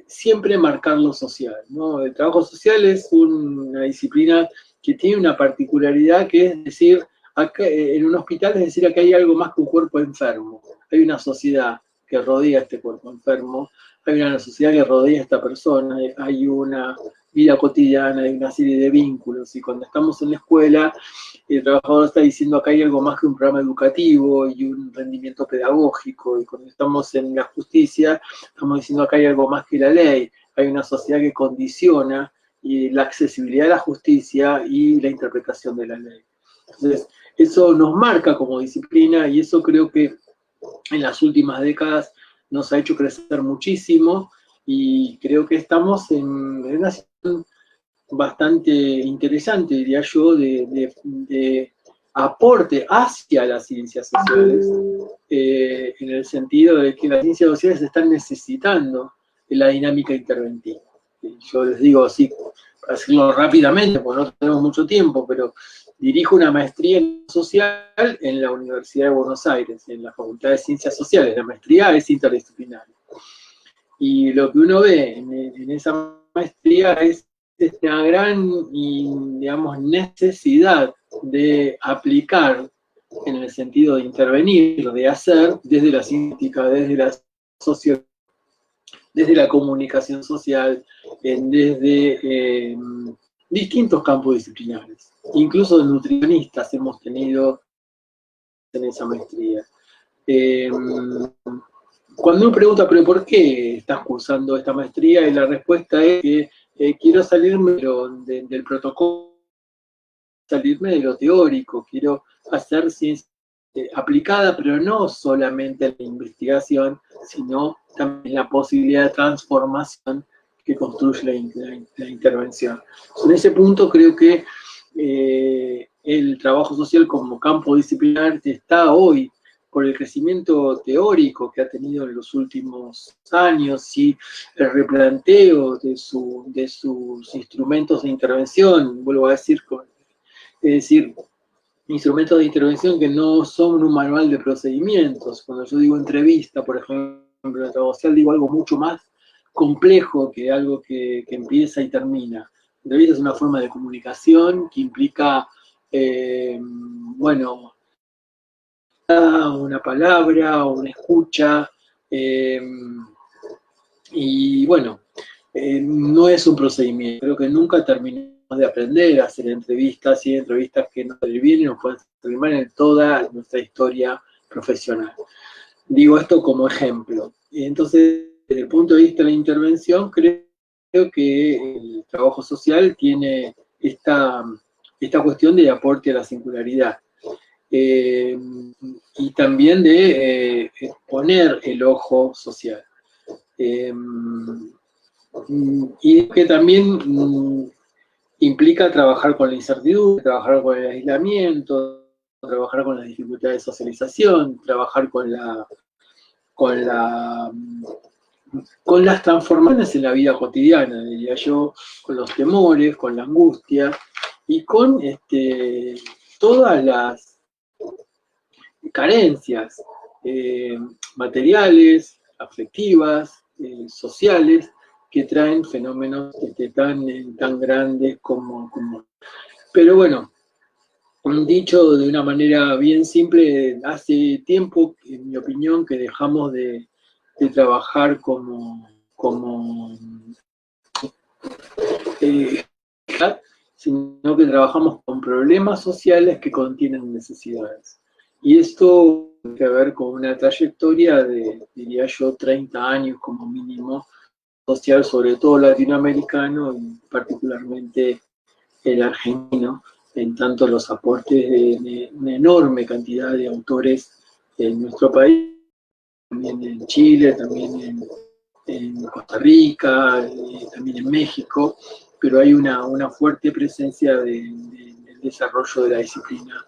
siempre marcar lo social, ¿no? El trabajo social es una disciplina que tiene una particularidad, que es decir, acá, en un hospital, es decir, acá hay algo más que un cuerpo enfermo. Hay una sociedad que rodea a este cuerpo enfermo, hay una sociedad que rodea a esta persona, hay una vida cotidiana, hay una serie de vínculos, y cuando estamos en la escuela, el trabajador está diciendo acá hay algo más que un programa educativo y un rendimiento pedagógico, y cuando estamos en la justicia, estamos diciendo acá hay algo más que la ley, hay una sociedad que condiciona y la accesibilidad a la justicia y la interpretación de la ley. Entonces, eso nos marca como disciplina, y eso creo que en las últimas décadas nos ha hecho crecer muchísimo, y creo que estamos en una situación bastante interesante, diría yo, de aporte hacia las ciencias sociales, en el sentido de que las ciencias sociales están necesitando de la dinámica interventiva. Yo les digo así, para decirlo rápidamente, porque no tenemos mucho tiempo, pero dirijo una maestría social en la Universidad de Buenos Aires, en la Facultad de Ciencias Sociales. La maestría es interdisciplinaria. Y lo que uno ve en esa maestría es una gran, digamos, necesidad de aplicar en el sentido de intervenir, de hacer, desde la científica, desde la sociología, desde la comunicación social, desde distintos campos disciplinares. Incluso nutricionistas hemos tenido en esa maestría. Cuando uno pregunta, ¿pero por qué estás cursando esta maestría? Y la respuesta es que quiero salirme del protocolo, salirme de lo teórico, quiero hacer ciencia aplicada, pero no solamente en la investigación, sino también la posibilidad de transformación que construye la intervención. En ese punto creo que el trabajo social como campo disciplinar está hoy, por el crecimiento teórico que ha tenido en los últimos años y el replanteo de sus instrumentos de intervención, vuelvo a decir, es decir, instrumentos de intervención que no son un manual de procedimientos. Cuando yo digo entrevista, por ejemplo, en el trabajo social, digo algo mucho más complejo que algo que empieza y termina. La entrevista es una forma de comunicación que implica, bueno, una palabra o una escucha, y bueno, no es un procedimiento. Creo que nunca terminamos de aprender a hacer entrevistas, y hay entrevistas que nos vienen y nos pueden servir en toda nuestra historia profesional. Digo esto como ejemplo. Y entonces, desde el punto de vista de la intervención, creo que el trabajo social tiene esta cuestión de aporte a la singularidad. Y también de poner el ojo social. Y que también implica trabajar con la incertidumbre, trabajar con el aislamiento, trabajar con las dificultades de socialización, trabajar con las transformaciones en la vida cotidiana, diría yo, con los temores, con la angustia y con todas las carencias materiales, afectivas, sociales, que traen fenómenos tan grandes como. Pero bueno, dicho de una manera bien simple, hace tiempo, en mi opinión, que dejamos de trabajar sino que trabajamos con problemas sociales que contienen necesidades. Y esto tiene que ver con una trayectoria de, diría yo, 30 años como mínimo, social, sobre todo latinoamericano y particularmente el argentino, en tanto los aportes de una enorme cantidad de autores en nuestro país, también en Chile, también en Costa Rica, también en México, pero hay una fuerte presencia del desarrollo de la disciplina.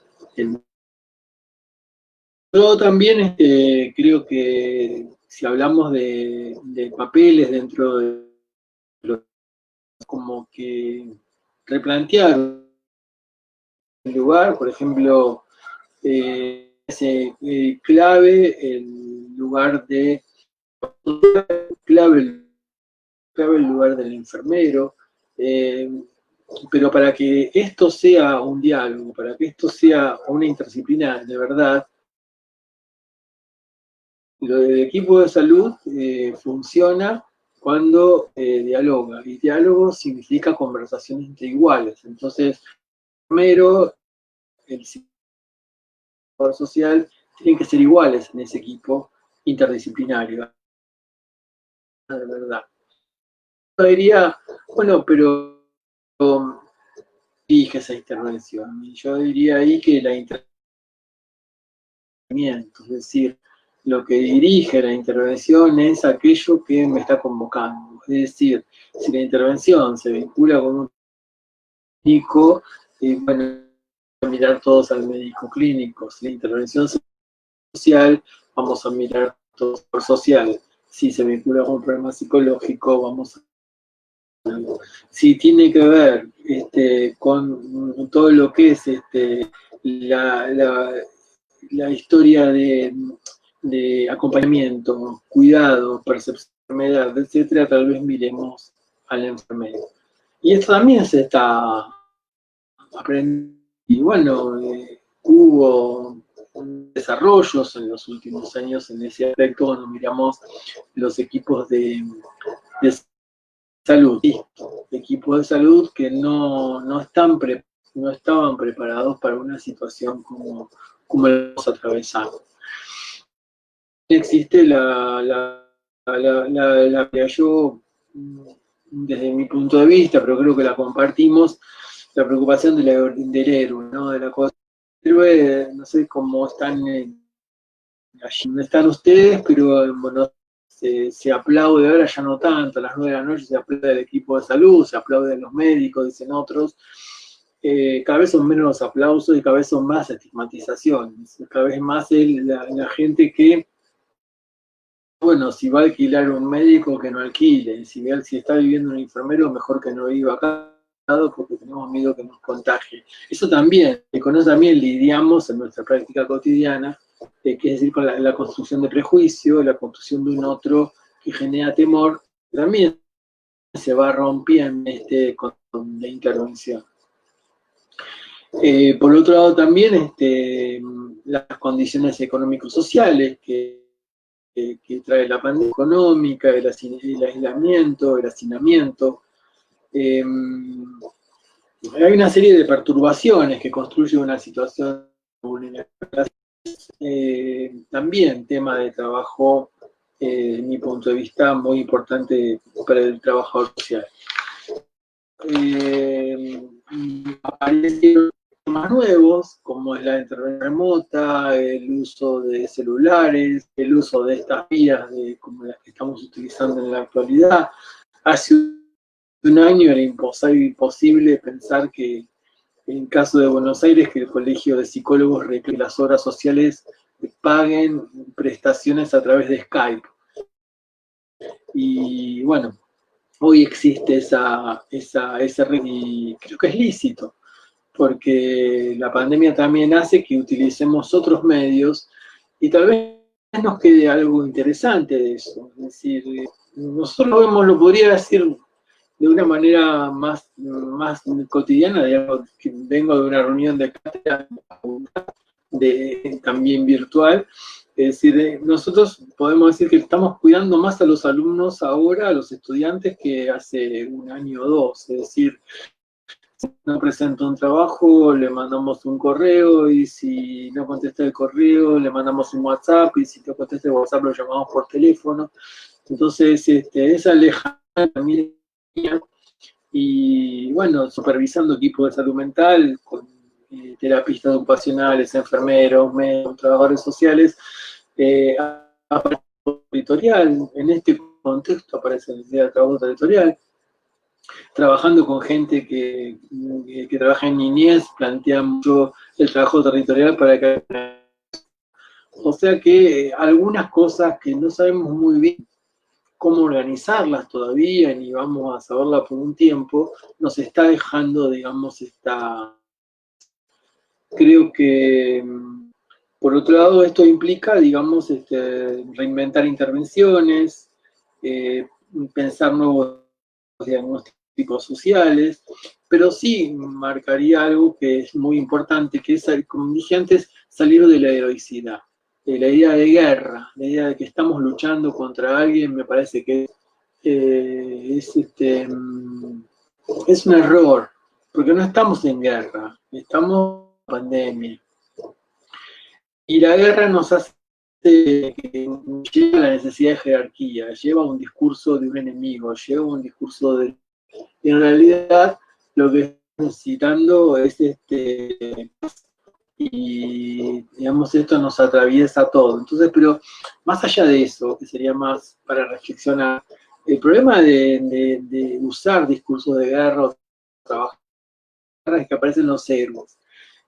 Yo también creo que si hablamos de papeles dentro de los, como que replantear el lugar, por ejemplo, clave el lugar el lugar del enfermero, pero para que esto sea un diálogo, para que esto sea una interdisciplina de verdad, lo del equipo de salud funciona cuando dialoga, y diálogo significa conversación entre iguales. Entonces, primero, el sector social tienen que ser iguales en ese equipo interdisciplinario, de verdad. Yo diría, bueno, pero dirige esa intervención. Y yo diría ahí que la intervención, es decir, lo que dirige la intervención es aquello que me está convocando. Es decir, si la intervención se vincula con un médico, bueno, vamos a mirar todos al médico clínico. Si la intervención social, vamos a mirar todos por social. Si se vincula con un problema psicológico, vamos a... Si tiene que ver con todo lo que es la historia de acompañamiento, cuidado, percepción de enfermedad, etcétera, tal vez miremos al enfermero. Y esto también se está aprendiendo. Y bueno, hubo desarrollos en los últimos años en ese aspecto cuando miramos los equipos de salud, equipos de salud que no estaban preparados para una situación como la que estamos atravesando. Existe la que yo, desde mi punto de vista, pero creo que la compartimos, la preocupación del héroe, ¿no? De la cosa. El héroe, no sé cómo están allí donde están ustedes, pero bueno, se aplaude, ahora ya no tanto, a las 9 de la noche se aplaude al equipo de salud, se aplaude a los médicos, dicen otros. Cada vez son menos los aplausos y cada vez son más estigmatizaciones, cada vez más la gente que, bueno, si va a alquilar un médico, que no alquile, si está viviendo un enfermero, mejor que no viva acá, porque tenemos miedo que nos contagie. Eso también, con eso también lidiamos en nuestra práctica cotidiana, que es decir, con la construcción de prejuicio, la construcción de un otro que genera temor, también se va rompiendo con la intervención. Por otro lado también las condiciones económico-sociales que trae la pandemia económica, el aislamiento, el hacinamiento. Hay una serie de perturbaciones que construyen una situación de vulnerabilidad. También tema de trabajo, desde mi punto de vista, muy importante para el trabajador social. Aparecieron temas nuevos, como es la intervención remota, el uso de celulares, el uso de estas vías como las que estamos utilizando en la actualidad. Hace un año era imposible pensar que, en caso de Buenos Aires, que el Colegio de Psicólogos reclame las obras sociales paguen prestaciones a través de Skype. Y bueno, hoy existe ese red y creo que es lícito, porque la pandemia también hace que utilicemos otros medios y tal vez nos quede algo interesante de eso. Es decir, nosotros lo podría decir de una manera más cotidiana, digamos, que vengo de una reunión de cátedra también virtual. Es decir, nosotros podemos decir que estamos cuidando más a los alumnos ahora, a los estudiantes, que hace un año o dos. Es decir, si no presenta un trabajo, le mandamos un correo, y si no contesta el correo, le mandamos un WhatsApp, y si no contesta el WhatsApp, lo llamamos por teléfono. Entonces, esa lejanía también, y bueno, supervisando equipos de salud mental, con terapistas ocupacionales, enfermeros, médicos, trabajadores sociales, aparece territorial. En este contexto aparece la necesidad de trabajo territorial. Trabajando con gente que trabaja en niñez, plantea mucho el trabajo territorial para que... O sea que algunas cosas que no sabemos muy bien cómo organizarlas todavía, ni vamos a saberla por un tiempo, nos está dejando, digamos, creo que, por otro lado, esto implica, digamos, reinventar intervenciones, pensar nuevos diagnósticos sociales, pero sí marcaría algo que es muy importante, que es, como dije antes, salir de la heroicidad. La idea de guerra, la idea de que estamos luchando contra alguien, me parece que es un error, porque no estamos en guerra, estamos en pandemia. Y la guerra nos hace que lleva a la necesidad de jerarquía, lleva a un discurso de un enemigo, lleva a un discurso de... Y en realidad lo que estamos necesitando es y digamos esto nos atraviesa todo. Entonces, pero más allá de eso, que sería más para reflexionar, el problema de usar discursos de guerra o trabajar es que aparecen los héroes.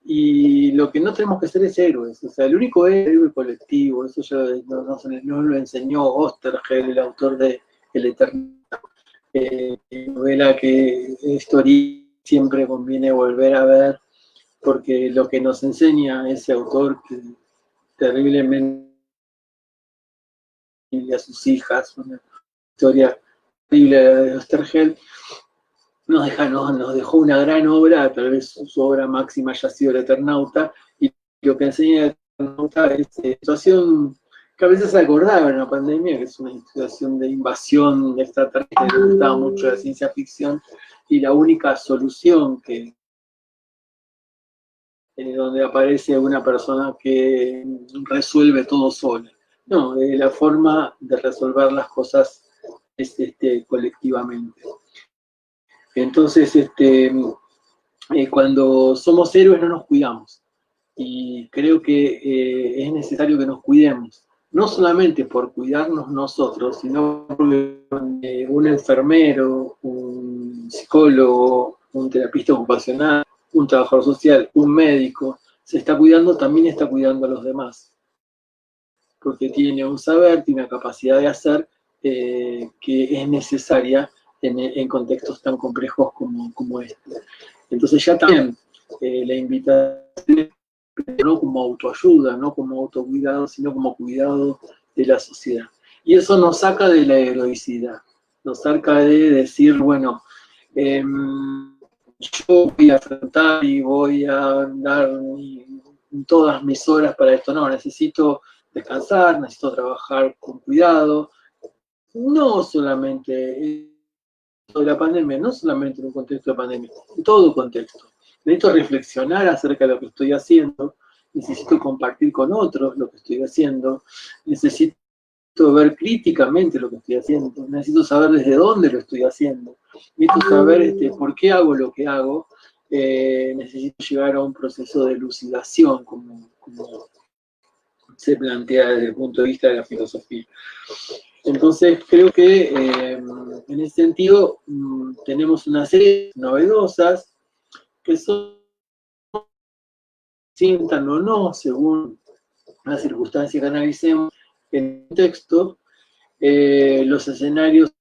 Y lo que no tenemos que ser es héroes. O sea, el único héroe colectivo, eso ya no lo enseñó Oesterheld, el autor de El Eternauta, novela que siempre conviene volver a ver, porque lo que nos enseña ese autor, que terriblemente a sus hijas, una historia terrible de Oesterheld, nos dejó una gran obra, tal vez su obra máxima haya sido El Eternauta, y lo que enseña El Eternauta es situación que a veces se acordaba en la pandemia, que es una situación de invasión extraterrestre, que gustaba mucho la ciencia ficción, y la única solución que donde aparece una persona que resuelve todo sola. No, la forma de resolver las cosas es colectivamente. Entonces, cuando somos héroes no nos cuidamos. Y creo que es necesario que nos cuidemos. No solamente por cuidarnos nosotros, sino porque un enfermero, un psicólogo, un terapista ocupacional, un trabajador social, un médico, se está cuidando, también está cuidando a los demás. Porque tiene un saber, tiene una capacidad de hacer que es necesaria en contextos tan complejos como este. Entonces ya también la invitación, no como autoayuda, no como autocuidado, sino como cuidado de la sociedad. Y eso nos saca de la heroicidad, nos saca de decir, bueno, yo voy a afrontar y voy a dar todas mis horas para esto. No, necesito descansar, necesito trabajar con cuidado, no solamente de la pandemia, no solamente en un contexto de pandemia, en todo contexto. Necesito reflexionar acerca de lo que estoy haciendo, necesito compartir con otros lo que estoy haciendo, necesito ver críticamente lo que estoy haciendo, necesito saber desde dónde lo estoy haciendo, necesito saber por qué hago lo que hago, necesito llegar a un proceso de elucidación, como se plantea desde el punto de vista de la filosofía. Entonces creo que en ese sentido tenemos una serie novedosas que son, sientan o no, según las circunstancias que analicemos en el texto, los escenarios,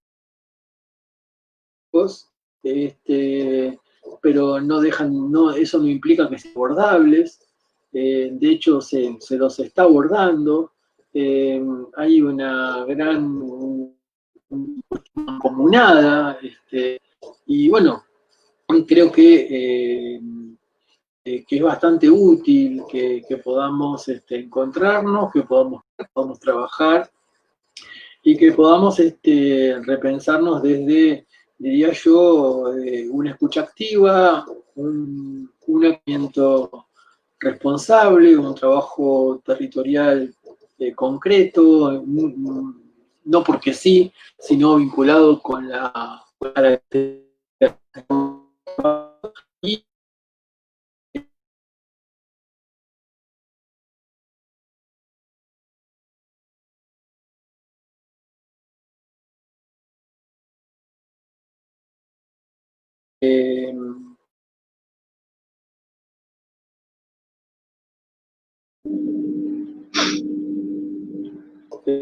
pero no dejan, no, eso no implica que sean abordables, de hecho se los está abordando, hay una gran comunada, y bueno, creo que es bastante útil que podamos encontrarnos, que podamos trabajar y que podamos repensarnos desde, diría yo, una escucha activa, un acompañamiento responsable, un trabajo territorial concreto, no porque sí, sino vinculado con la y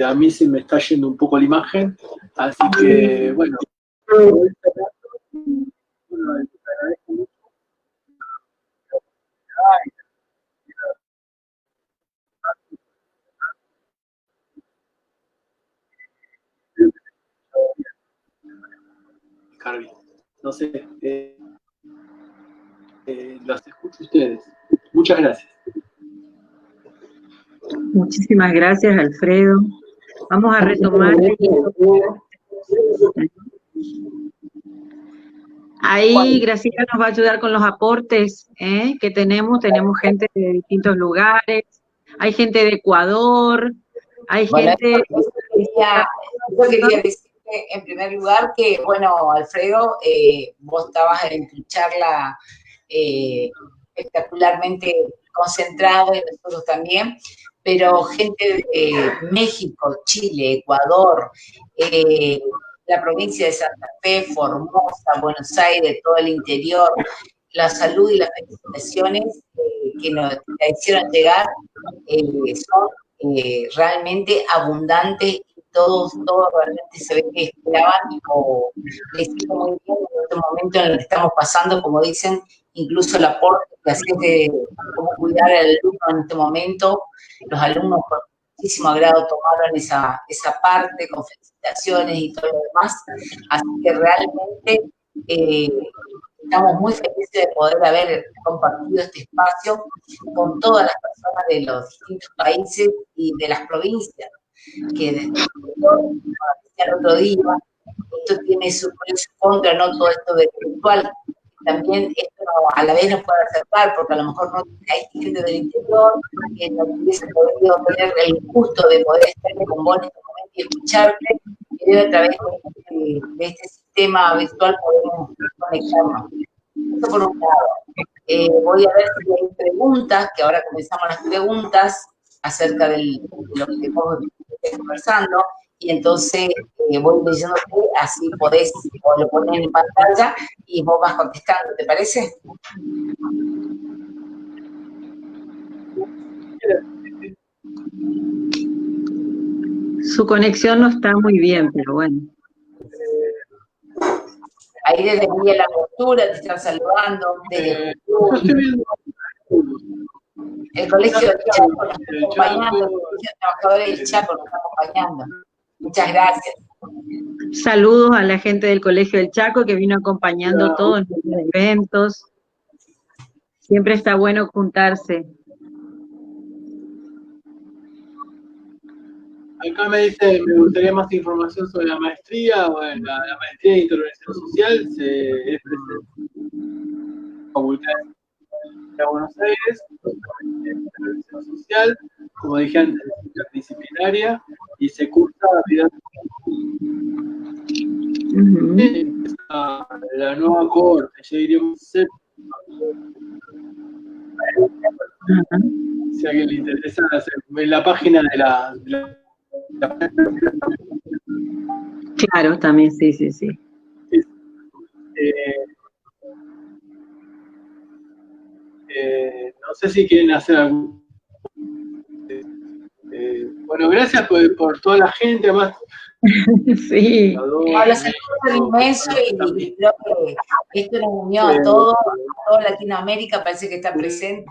a mí se me está yendo un poco la imagen, así que bueno. No sé, las escucho ustedes. Muchas gracias. Muchísimas gracias, Alfredo. Vamos a retomar. Ahí Graciela nos va a ayudar con los aportes que tenemos. Tenemos gente de distintos lugares, hay gente de Ecuador, hay gente... Yo quería decirte en primer lugar que, bueno, Alfredo, vos estabas en tu charla espectacularmente concentrado y nosotros también, pero gente de México, Chile, Ecuador, la provincia de Santa Fe, Formosa, Buenos Aires, todo el interior, la salud y las felicitaciones que nos hicieron llegar son realmente abundantes y todos realmente se ve que esperaban o les hizo muy bien en este momento en el que estamos pasando, como dicen, incluso el aporte que hacías de cómo cuidar al alumno en este momento. Los alumnos con muchísimo agrado tomaron esa parte con felicitaciones y todo lo demás, así que realmente Estamos muy felices de poder haber compartido este espacio con todas las personas de los distintos países y de las provincias, que desde como decía el otro día, esto tiene su pro y su contra, no todo esto de virtual. También esto a la vez nos puede acercar, porque a lo mejor no hay gente del interior que no hubiese podido tener el gusto de poder estar con vos en este momento y escucharte, y a través de este sistema virtual podemos conectarnos. Eso por un lado. Voy a ver si hay preguntas, que ahora comenzamos las preguntas acerca de lo que estamos conversando, y entonces voy leyéndote, así podés, o lo pones en pantalla y vos vas contestando, ¿te parece? Su conexión no está muy bien, pero bueno. Ahí desde Villa La Postura te están saludando, desde el Colegio del Chaco nos está acompañando, el Colegio de Trabajadores del Chaco nos está acompañando. Muchas gracias. Saludos a la gente del Colegio del Chaco que vino acompañando todos nuestros eventos. Siempre está bueno juntarse. Acá me dice, me gustaría más información sobre la maestría. Bueno, la maestría de intervención social es presente en la Facultad de Buenos Aires, intervención social, como dije antes, es interdisciplinaria y se cursa empieza la nueva cohorte, yo diría un séptimo. Si a alguien le interesa, en la página de la Claro, también, sí, sí, sí. No sé si quieren hacer algún... bueno, gracias por toda la gente, además. Sí. Los saludos son inmensos y creo que esto nos unió a toda Latinoamérica, parece que está presente,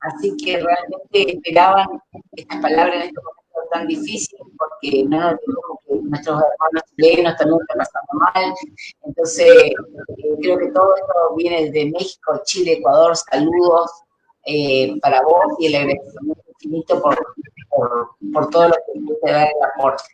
así que realmente esperaban estas palabras en estos momentos tan difíciles, porque no nos olvidemos que nuestros hermanos chilenos también están pasando mal, entonces creo que todo esto viene desde México, Chile, Ecuador, saludos para vos y el agradecimiento infinito por todo lo que pudiste dar el aporte.